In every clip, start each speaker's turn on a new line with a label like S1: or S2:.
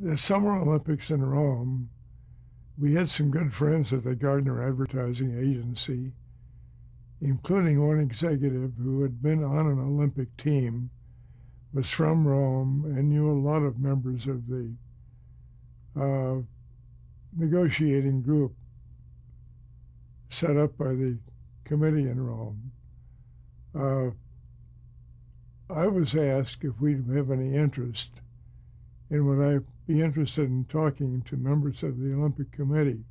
S1: the Summer Olympics in Rome, we had some good friends at the Gardner Advertising Agency, including one executive who had been on an Olympic team, was from Rome, and knew a lot of members of the negotiating group set up by the committee in Rome. I was asked if we'd have any interest, and would I be interested in talking to members of the Olympic Committee.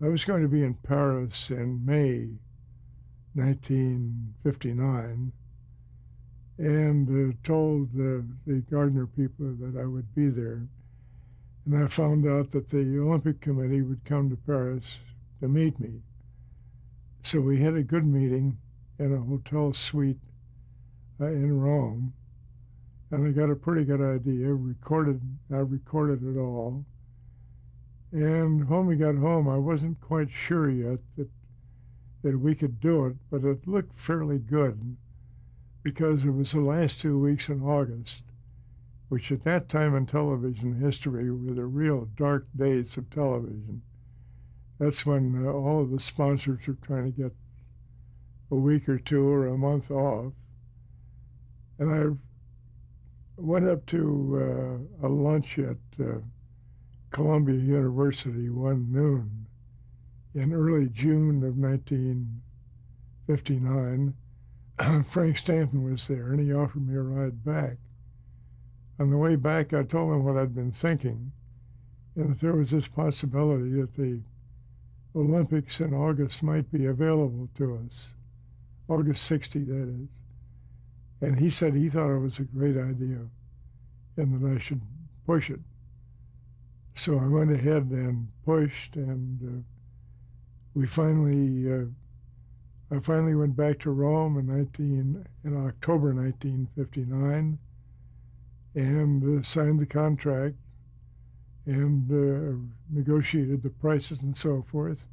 S1: I was going to be in Paris in May 1959, and told the Gardner people that I would be there. And I found out that the Olympic Committee would come to Paris to meet me. So we had a good meeting in a hotel suite in Rome, and I got a pretty good idea. I recorded it all. And when we got home, I wasn't quite sure yet that we could do it, but it looked fairly good because it was the last 2 weeks in August, which at that time in television history were the real dark days of television. That's when all of the sponsors were trying to get a week or two or a month off. And I went up to a lunch at Columbia University one noon in early June of 1959. Frank Stanton was there, and he offered me a ride back. On the way back, I told him what I'd been thinking, and that there was this possibility that the Olympics in August might be available to us, August 60, that is. And he said he thought it was a great idea and that I should push it. So I went ahead and pushed, and I finally went back to Rome in October 1959 and signed the contract and negotiated the prices and so forth,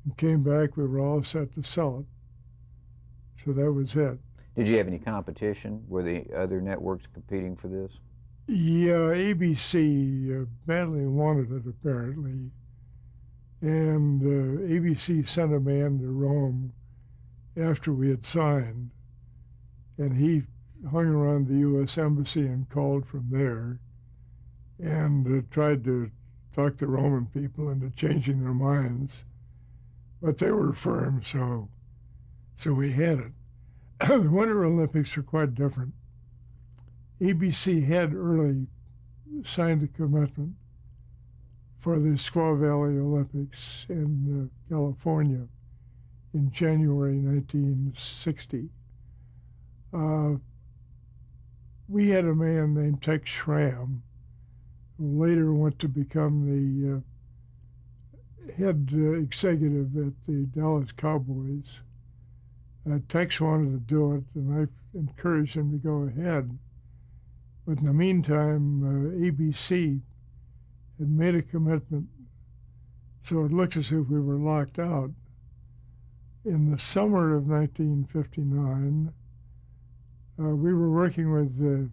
S1: and came back. We were all set to sell it. So that was it.
S2: Did you have any competition? Were the other networks competing for this?
S1: Yeah, ABC badly wanted it, apparently. And ABC sent a man to Rome after we had signed, and he hung around the U.S. Embassy and called from there and tried to talk the Roman people into changing their minds. But they were firm, so we had it. The Winter Olympics are quite different. ABC had early signed a commitment for the Squaw Valley Olympics in California in January 1960. We had a man named Tex Schramm, who later went to become the head executive at the Dallas Cowboys. Tex wanted to do it, and I encouraged him to go ahead. But in the meantime, ABC had made a commitment, so it looked as if we were locked out. In the summer of 1959, we were working with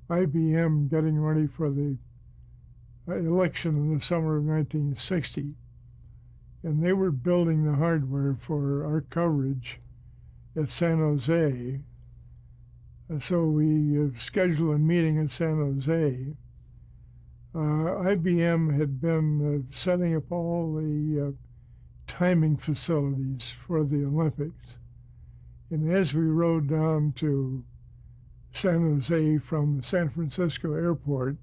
S1: IBM getting ready for the election in the summer of 1960. And they were building the hardware for our coverage at San Jose. So we scheduled a meeting in San Jose. IBM had been setting up all the timing facilities for the Olympics. And as we rode down to San Jose from the San Francisco airport,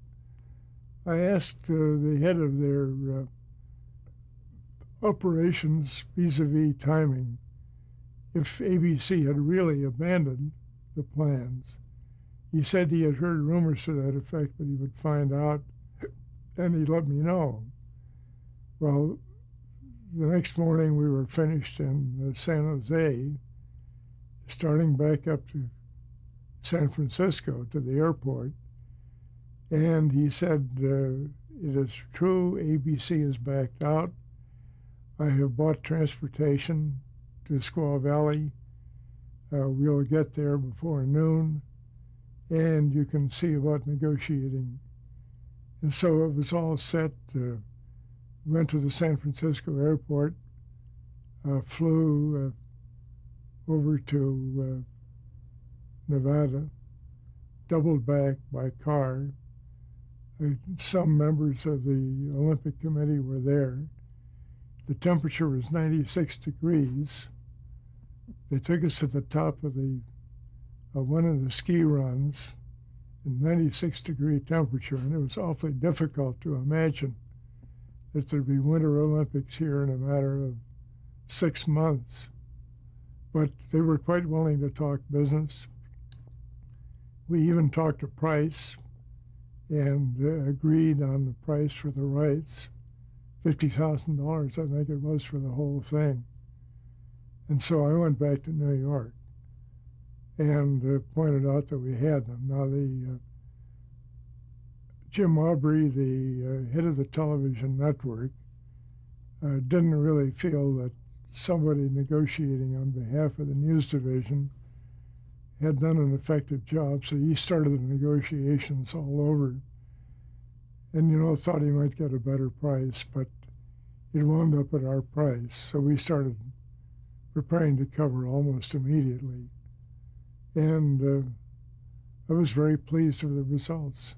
S1: I asked the head of their operations vis-a-vis timing if ABC had really abandoned the plans. He said he had heard rumors to that effect, but he would find out, and he'd let me know. Well, the next morning we were finished in San Jose, starting back up to San Francisco to the airport, and he said, it is true, ABC is backed out. I have bought transportation to Squaw Valley. We'll get there before noon, and you can see about negotiating And so it was all set. Went to the San Francisco airport, flew over to Nevada, doubled back by car. Some members of the Olympic Committee were there. The temperature was 96 degrees. They took us to the top of one of the ski runs in 96-degree temperature, and it was awfully difficult to imagine that there'd be Winter Olympics here in a matter of 6 months. But they were quite willing to talk business. We even talked a price and agreed on the price for the rights, $50,000, I think it was, for the whole thing. And so I went back to New York and pointed out that we had them. Now, Jim Aubrey, the head of the television network, didn't really feel that somebody negotiating on behalf of the news division had done an effective job, so he started the negotiations all over. And, thought he might get a better price, but it wound up at our price. So we started preparing to cover almost immediately. And I was very pleased with the results.